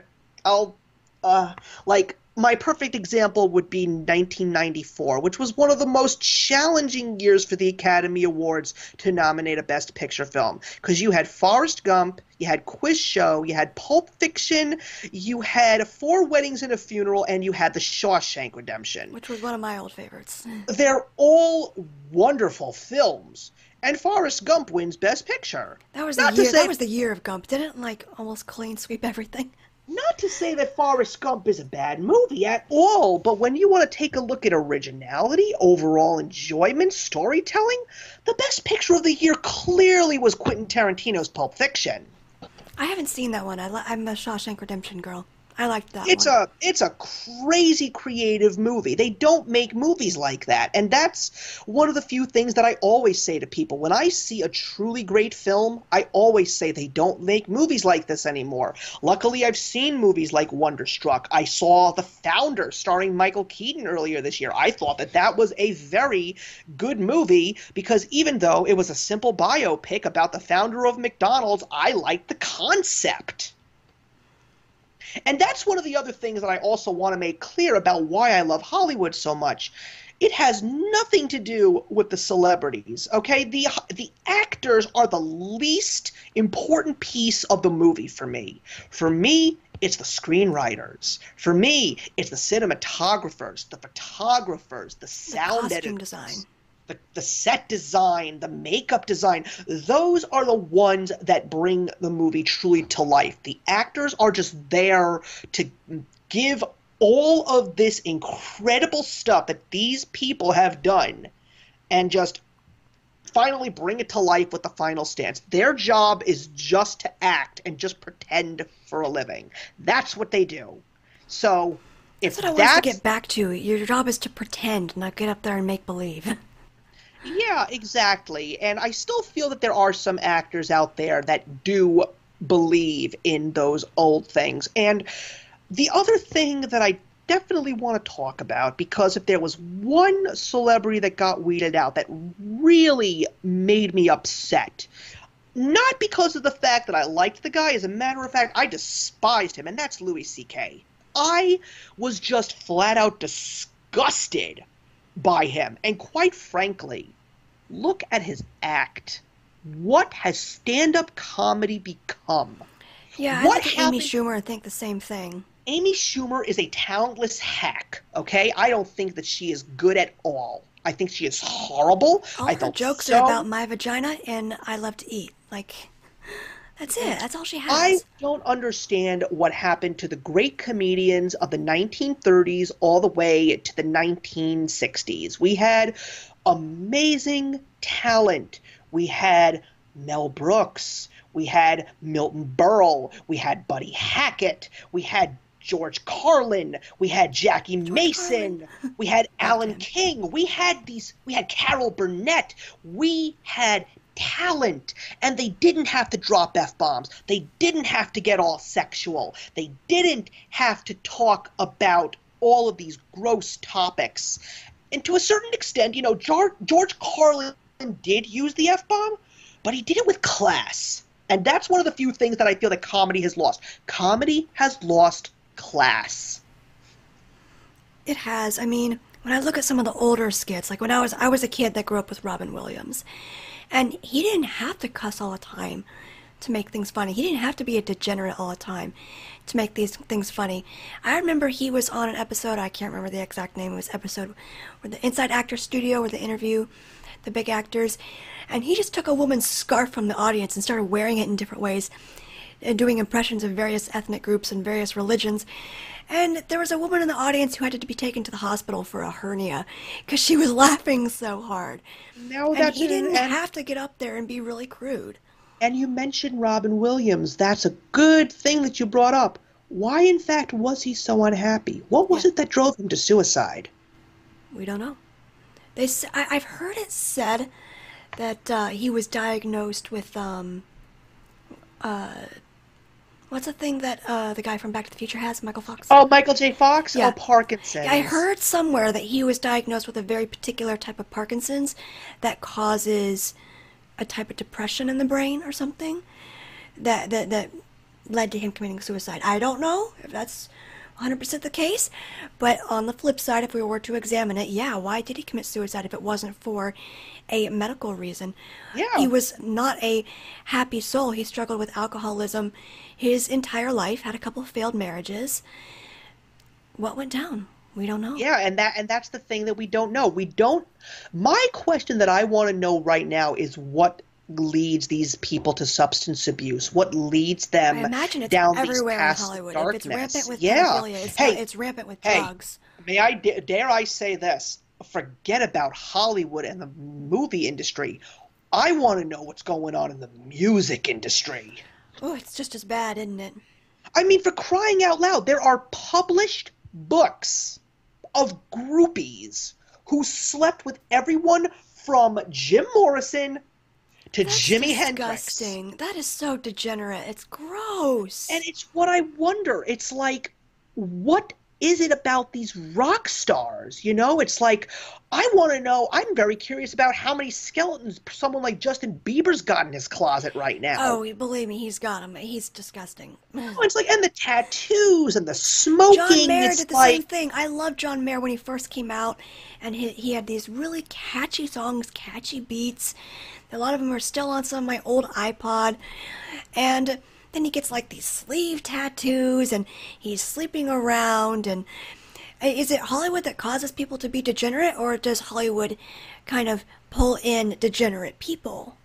my perfect example would be 1994, which was one of the most challenging years for the Academy Awards to nominate a Best Picture film. Because you had Forrest Gump, you had Quiz Show, you had Pulp Fiction, you had Four Weddings and a Funeral, and you had The Shawshank Redemption. Which was one of my old favorites. They're all wonderful films. And Forrest Gump wins Best Picture. That was the year of Gump. Didn't it, almost clean sweep everything? Not to say that Forrest Gump is a bad movie at all, but when you want to take a look at originality, overall enjoyment, storytelling, the Best Picture of the year clearly was Quentin Tarantino's Pulp Fiction. I haven't seen that one. I'm a Shawshank Redemption girl. I liked that one. It's a crazy creative movie. They don't make movies like that. And that's one of the few things that I always say to people. When I see a truly great film, I always say they don't make movies like this anymore. Luckily, I've seen movies like Wonderstruck. I saw The Founder starring Michael Keaton earlier this year. I thought that was a very good movie because even though it was a simple biopic about the founder of McDonald's, I liked the concept. And that's one of the other things that I also want to make clear about why I love Hollywood so much. It has nothing to do with the celebrities, okay? The actors are the least important piece of the movie for me. For me, it's the screenwriters. For me, it's the cinematographers, the photographers, the sound costume editors, design. the set design, the makeup design. Those are the ones that bring the movie truly to life. The actors are just there to give all of this incredible stuff that these people have done and just finally bring it to life with the final stance. Their job is just to act and just pretend for a living. That's what they do. So if That's what I wanted to get back to. Your job is to pretend, not get up there and make believe. Yeah, exactly. And I still feel that there are some actors out there that do believe in those old things. And the other thing that I definitely want to talk about, because if there was one celebrity that got weeded out that really made me upset, not because of the fact that I liked the guy, as a matter of fact, I despised him, and that's Louis C.K. I was just flat out disgusted by him. And quite frankly, look at his act. What has stand-up comedy become? Yeah, What I look at Amy happened? Schumer and think the same thing. Amy Schumer is a talentless hack, okay? I don't think that she is good at all. I think she is horrible. All I her felt jokes so... are about my vagina and I love to eat. Like, that's it. That's all she I has. don't understand what happened to the great comedians of the 1930s all the way to the 1960s. We had amazing talent. We had Mel Brooks. We had Milton Berle. We had Buddy Hackett. We had George Carlin. We had Jackie Mason. We had Alan King. We had Carol Burnett. We had talent, and they didn't have to drop F-bombs. They didn't have to get all sexual. They didn't have to talk about all of these gross topics. And to a certain extent, George Carlin did use the F-bomb, but he did it with class. And that's one of the few things that I feel that comedy has lost. Comedy has lost class. It has. I mean, when I look at some of the older skits, like when I was a kid that grew up with Robin Williams, and he didn't have to cuss all the time to make things funny. He didn't have to be a degenerate all the time to make these things funny. I remember he was on an episode, I can't remember the exact name of his episode, where the Inside Actor Studio, where they interview the big actors, and he just took a woman's scarf from the audience and started wearing it in different ways, and doing impressions of various ethnic groups and various religions. And there was a woman in the audience who had to be taken to the hospital for a hernia because she was laughing so hard. And he didn't have to get up there and be really crude. And you mentioned Robin Williams. That's a good thing that you brought up. Why, in fact, was he so unhappy? What was it that drove him to suicide? We don't know. I've heard it said that he was diagnosed with what's the thing that the guy from Back to the Future has, Michael Fox? Oh, Michael J. Fox? Yeah. Oh, Parkinson's. Yeah, I heard somewhere that he was diagnosed with a very particular type of Parkinson's that causes a type of depression in the brain or something that led to him committing suicide. I don't know if that's 100% the case, but on the flip side, if we were to examine it, yeah, why did he commit suicide if it wasn't for a medical reason? Yeah. He was not a happy soul. He struggled with alcoholism his entire life, had a couple of failed marriages. What went down? We don't know. Yeah, and that's the thing that we don't know. My question that I want to know right now is what leads these people to substance abuse? What leads them I imagine it's down everywhere these paths in Hollywood. of darkness? If it's rampant with yeah. pedophilia, it's rampant with drugs. Dare I say this? Forget about Hollywood and the movie industry. I want to know what's going on in the music industry. Oh, it's just as bad, isn't it? I mean, for crying out loud, there are published books of groupies who slept with everyone from Jim Morrison to Jimi Hendrix. Disgusting. That is so degenerate. It's gross. And it's what I wonder. It's like, what is it about these rock stars? It's like, I want to know. I'm very curious about how many skeletons someone like Justin Bieber's got in his closet right now. Oh, believe me, he's got them. He's disgusting. It's like, and the tattoos and the smoking. John Mayer did the same thing. I loved John Mayer when he first came out, and he had these really catchy songs, catchy beats. A lot of them are still on some of my old iPod, and then he gets like these sleeve tattoos and he's sleeping around. And is it Hollywood that causes people to be degenerate, or does Hollywood kind of pull in degenerate people?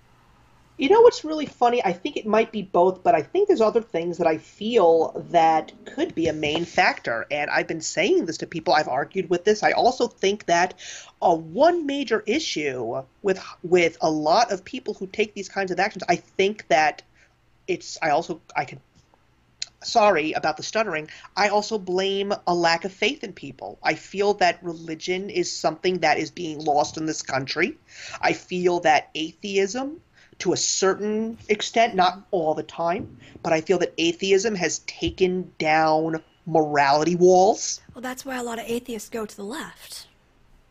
You know what's really funny? I think it might be both, but I think there's other things that I feel that could be a main factor. And I've been saying this to people. I've argued with this. I also think that one major issue with a lot of people who take these kinds of actions, I think that sorry about the stuttering. I also blame a lack of faith in people. I feel that religion is something that is being lost in this country. I feel that atheism, to a certain extent, not all the time, but I feel that atheism has taken down morality walls. Well, that's why a lot of atheists go to the left.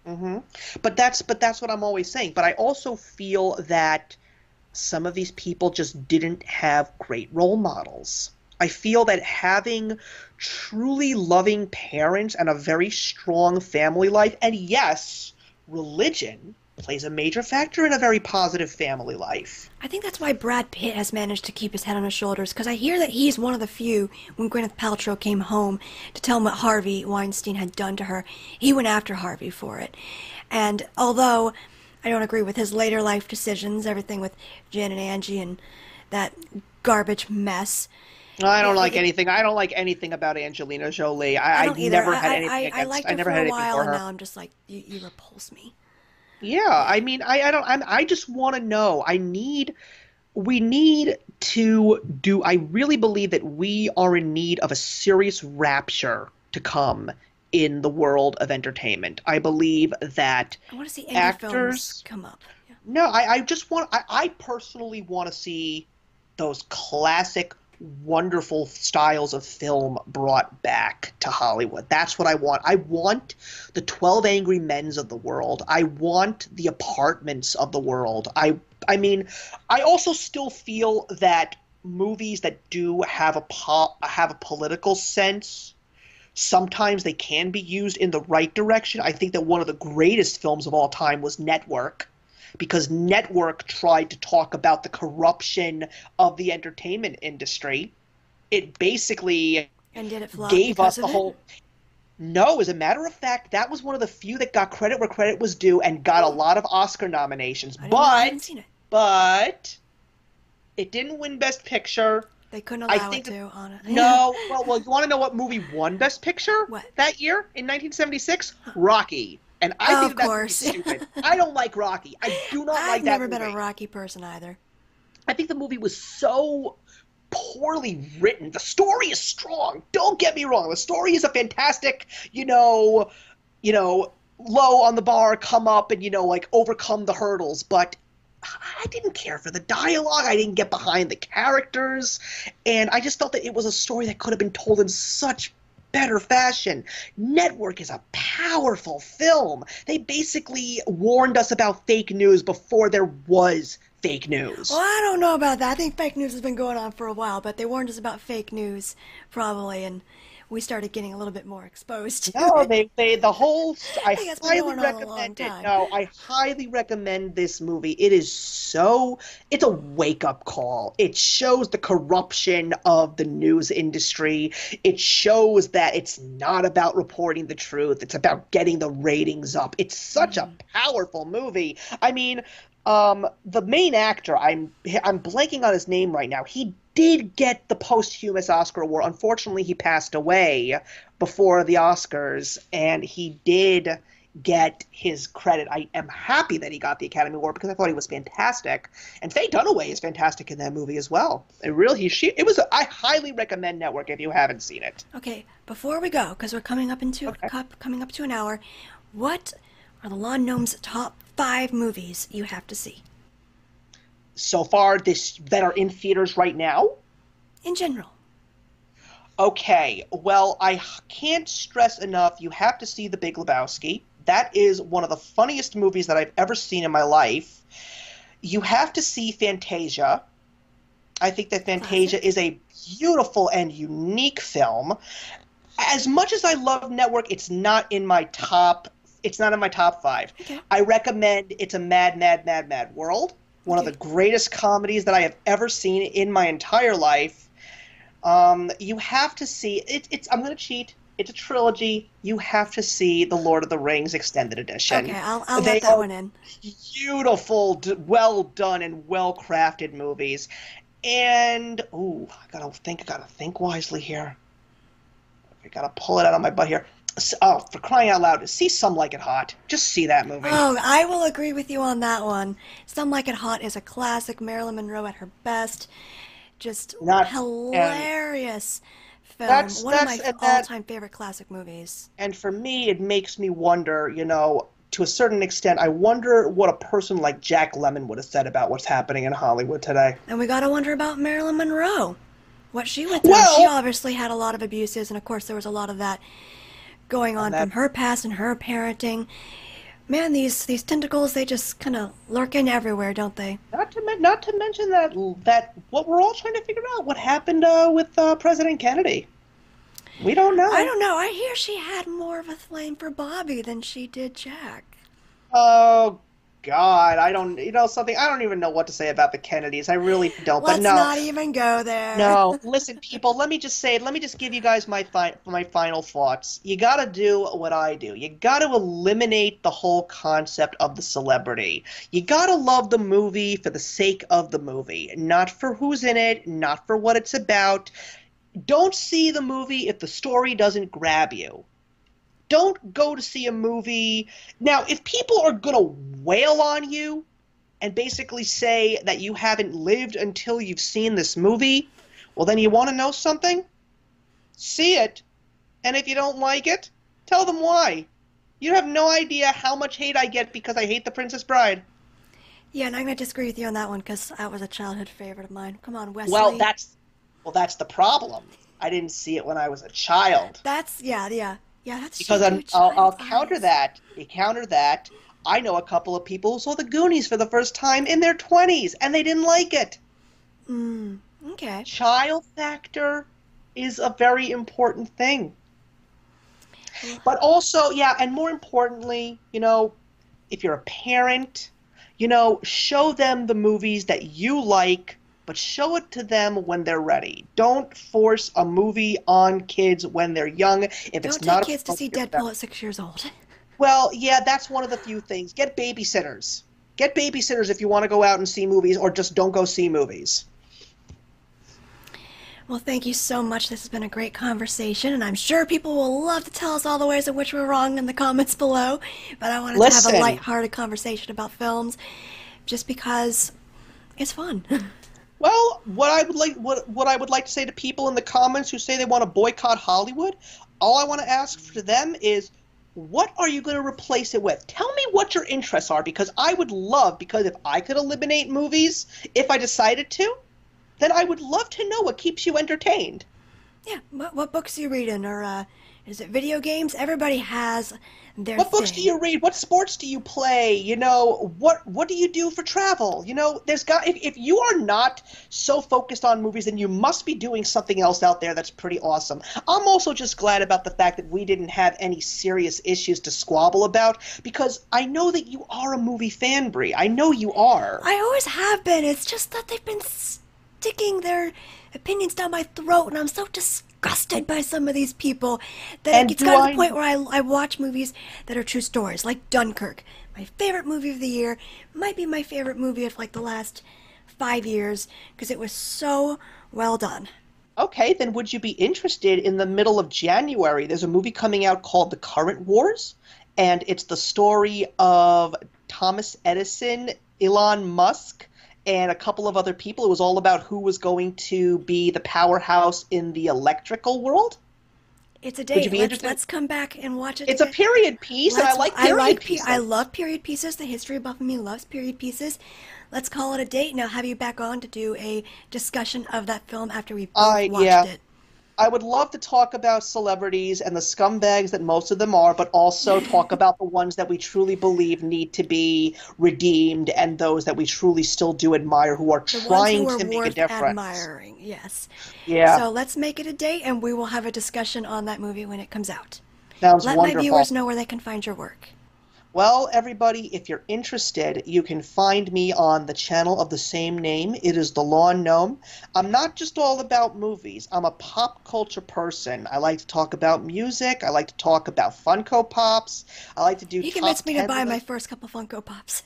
Mm-hmm. But that's what I'm always saying. But I also feel that some of these people just didn't have great role models. I feel that having truly loving parents and a very strong family life, and yes, religion plays a major factor in a very positive family life. I think that's why Brad Pitt has managed to keep his head on his shoulders, because I hear that he's one of the few, when Gwyneth Paltrow came home to tell him what Harvey Weinstein had done to her, he went after Harvey for it. And although I don't agree with his later life decisions, everything with Jen and Angie and that garbage mess. I don't like anything. I don't like anything about Angelina Jolie. I never had anything against. I liked her for a while, and now I'm just like, you repulse me. Yeah, I mean, I just want to know. We need to do. I really believe that we are in need of a serious rapture to come in the world of entertainment. I believe that I want to see actors films come up. Yeah. No, I just want. I personally want to see those classic, wonderful styles of film brought back to Hollywood. That's what I want. I want the 12 Angry Men's of the world. I want the Apartments of the world. I mean, I also still feel that movies that do have a political sense, sometimes they can be used in the right direction. I think that one of the greatest films of all time was Network, because Network tried to talk about the corruption of the entertainment industry. It basically gave us the whole... No, as a matter of fact, that was one of the few that got credit where credit was due and got a lot of Oscar nominations. I haven't seen it. But it didn't win Best Picture. They couldn't allow it to, on it. No. Well, you want to know what movie won Best Picture? What? That year, in 1976? Rocky. And I think that's stupid. I don't like Rocky. I do not like that movie. I've never been a Rocky person either. I think the movie was so poorly written. The story is strong. Don't get me wrong. The story is a fantastic, low on the bar, come up and, overcome the hurdles. But I didn't care for the dialogue. I didn't get behind the characters. And I just felt that it was a story that could have been told in such better fashion. Network is a powerful film. They basically warned us about fake news before there was fake news. Well, I don't know about that. I think fake news has been going on for a while, but they warned us about fake news probably, and we started getting a little bit more exposed. No, I highly recommend it. No, I highly recommend this movie. It's a wake-up call. It shows the corruption of the news industry. It shows that it's not about reporting the truth. It's about getting the ratings up. It's such a powerful movie. I mean, the main actor, I'm blanking on his name right now. He did get the posthumous Oscar award. Unfortunately, he passed away before the Oscars, and he did get his credit. I am happy that he got the Academy Award because I thought he was fantastic. And Faye Dunaway is fantastic in that movie as well. I highly recommend Network if you haven't seen it. Okay, before we go, because we're coming up to an hour, what are the Lawn Gnome's top 5 movies you have to see? So far, that are in theaters right now? In general. Okay, well, I can't stress enough, you have to see The Big Lebowski. That is one of the funniest movies that I've ever seen in my life. You have to see Fantasia. I think that Fantasia is a beautiful and unique film. As much as I love Network, it's not in my top 5. Okay. I recommend It's a Mad, Mad, Mad, Mad World. One of the greatest comedies that I have ever seen in my entire life. You have to see it. I'm going to cheat. It's a trilogy. You have to see the Lord of the Rings extended Okay, edition. I'll They let that are one in. beautiful, well done, and well crafted movies. And ooh, I gotta think wisely here. I gotta pull it out of my butt here. Oh, for crying out loud! See Some Like It Hot. Just see that movie. Oh, I will agree with you on that one. Some Like It Hot is a classic. Marilyn Monroe at her best. Just Not and hilarious film. One of that's my and that all-time favorite classic movies. and for me, it makes me wonder. To a certain extent, I wonder what a person like Jack Lemmon would have said about what's happening in Hollywood today. And we gotta wonder about Marilyn Monroe. What she went through. She Well, obviously had a lot of abuses, and of course there was a lot of that going and on that from her past and her parenting. Man, these tentacles, they just kind of lurk in everywhere, don't they? not to mention that what we're all trying to figure out what happened with President Kennedy. We don't I know. don't know. I hear she had more of a flame for Bobby than she did Jack. Oh God, I don't. Something. I don't even know what to say about the Kennedys. I really don't. But Let's no, not even go there. no. Listen, people. Let me just say. Let me just give you guys my final thoughts. You got to do what I do. You got to eliminate the whole concept of the celebrity. You got to love the movie for the sake of the movie, not for who's in it, not for what it's about. Don't see the movie if the story doesn't grab you. Don't go to see a movie. Now, if people are going to wail on you and basically say that you haven't lived until you've seen this movie, well, then you want to know something? See it. And if you don't like it, tell them why. You have no idea how much hate I get because I hate The Princess Bride. Yeah, and I'm going to disagree with you on that one because that was a childhood favorite of mine. Come on, Well, Wesley. that's the problem. I didn't see it when I was a child. Yeah, that's Because shaped you a I'll child's counter eyes. that. You counter that. I know a couple of people who saw the Goonies for the first time in their 20s and they didn't like it. Okay. Child factor is a very important thing. Well, But also, yeah, and more importantly, if you're a parent, show them the movies that you like, but show it to them when they're ready. Don't force a movie on kids when they're young if don't it's take not kids to see appropriate for them. Deadpool at 6 years old. Well, yeah, that's one of the few things. Get babysitters. Get babysitters if you want to go out and see movies, or just don't go see movies. Well, thank you so much. This has been a great conversation, and I'm sure people will love to tell us all the ways in which we're wrong in the comments below. But I wanted to have a Listen, lighthearted conversation about films just because it's fun. well, what I would like to say to people in the comments who say they want to boycott Hollywood, all I want to ask for them is, what are you going to replace it with? Tell me what your interests are, because because if I could eliminate movies, if I decided to, then I would love to know what keeps you entertained. Yeah, what books are you reading? Or is it video games? Everybody has their What books do thing. you read? What sports do you play? What do you do for travel? If you are not so focused on movies, then you must be doing something else out there that's pretty awesome. I'm also just glad about the fact that we didn't have any serious issues to squabble about, because I know that you are a movie fan, Bree. I know you are. I always have been. It's just that they've been sticking their opinions down my throat, and I'm so disgusted by some of these people that And it's do gotten to the I point where I watch movies that are true stories, like Dunkirk. My favorite movie of the year, might be my favorite movie of like the last 5 years, because it was so well done. Okay, then would you be interested in the middle of January? There's a movie coming out called The Current Wars, and it's the story of Thomas Edison, Elon Musk, and a couple of other people. It was all about who was going to be the powerhouse in the electrical world. It's a Would you date. be Let's interested? let's come back and watch it It's a together. period piece, and I like period I pieces. love period pieces. The history buff in me loves period pieces. Let's call it a date. Now have you back on to do a discussion of that film after we both watched Yeah. it. I would love to talk about celebrities and the scumbags that most of them are, but also talk about the ones that we truly believe need to be redeemed and those that we truly still do admire who are The ones trying who are to make a worth difference. admiring, yes. Yeah, So let's make it a date and we will have a discussion on that movie when it comes out. sounds Let my wonderful. viewers know where they can find your work. Well, everybody, if you're interested, you can find me on the channel of the same name. It is the Lawn Gnome. I'm not just all about movies. I'm a pop culture person. I like to talk about music. I like to talk about Funko Pops. I like to do You top convinced me to 10 buy my lists. first couple Funko Pops.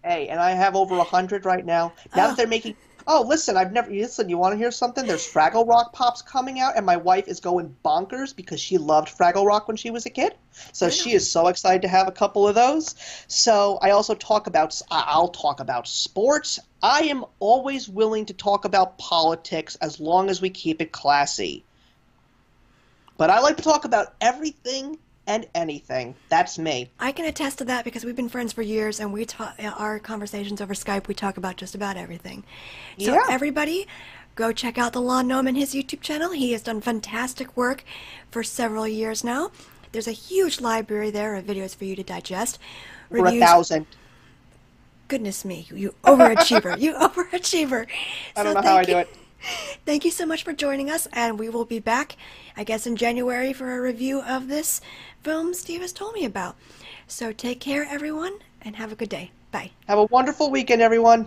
Hey, and I have over 100 right now. Now that Oh, they're making. Oh, listen, listen, you want to hear something? There's Fraggle Rock Pops coming out, and my wife is going bonkers because she loved Fraggle Rock when she was a kid. So right she on. is so excited to have a couple of those. So I also talk about, I'll talk about sports. I am always willing to talk about politics as long as we keep it classy. But I like to talk about everything and anything. That's me. I can attest to that because we've been friends for years and our conversations over Skype, we talk about just about everything. So Yeah. everybody, go check out the Lawn Gnome and his YouTube channel. He has done fantastic work for several years now. There's a huge library there of videos for you to digest. Over a Reviews, thousand. goodness me, you overachiever, you overachiever. I don't So know how I thank do you. it. Thank you so much for joining us, and we will be back, I guess, in January for a review of this film Steve has told me about. So take care, everyone, and have a good day. Bye. Have a wonderful weekend, everyone.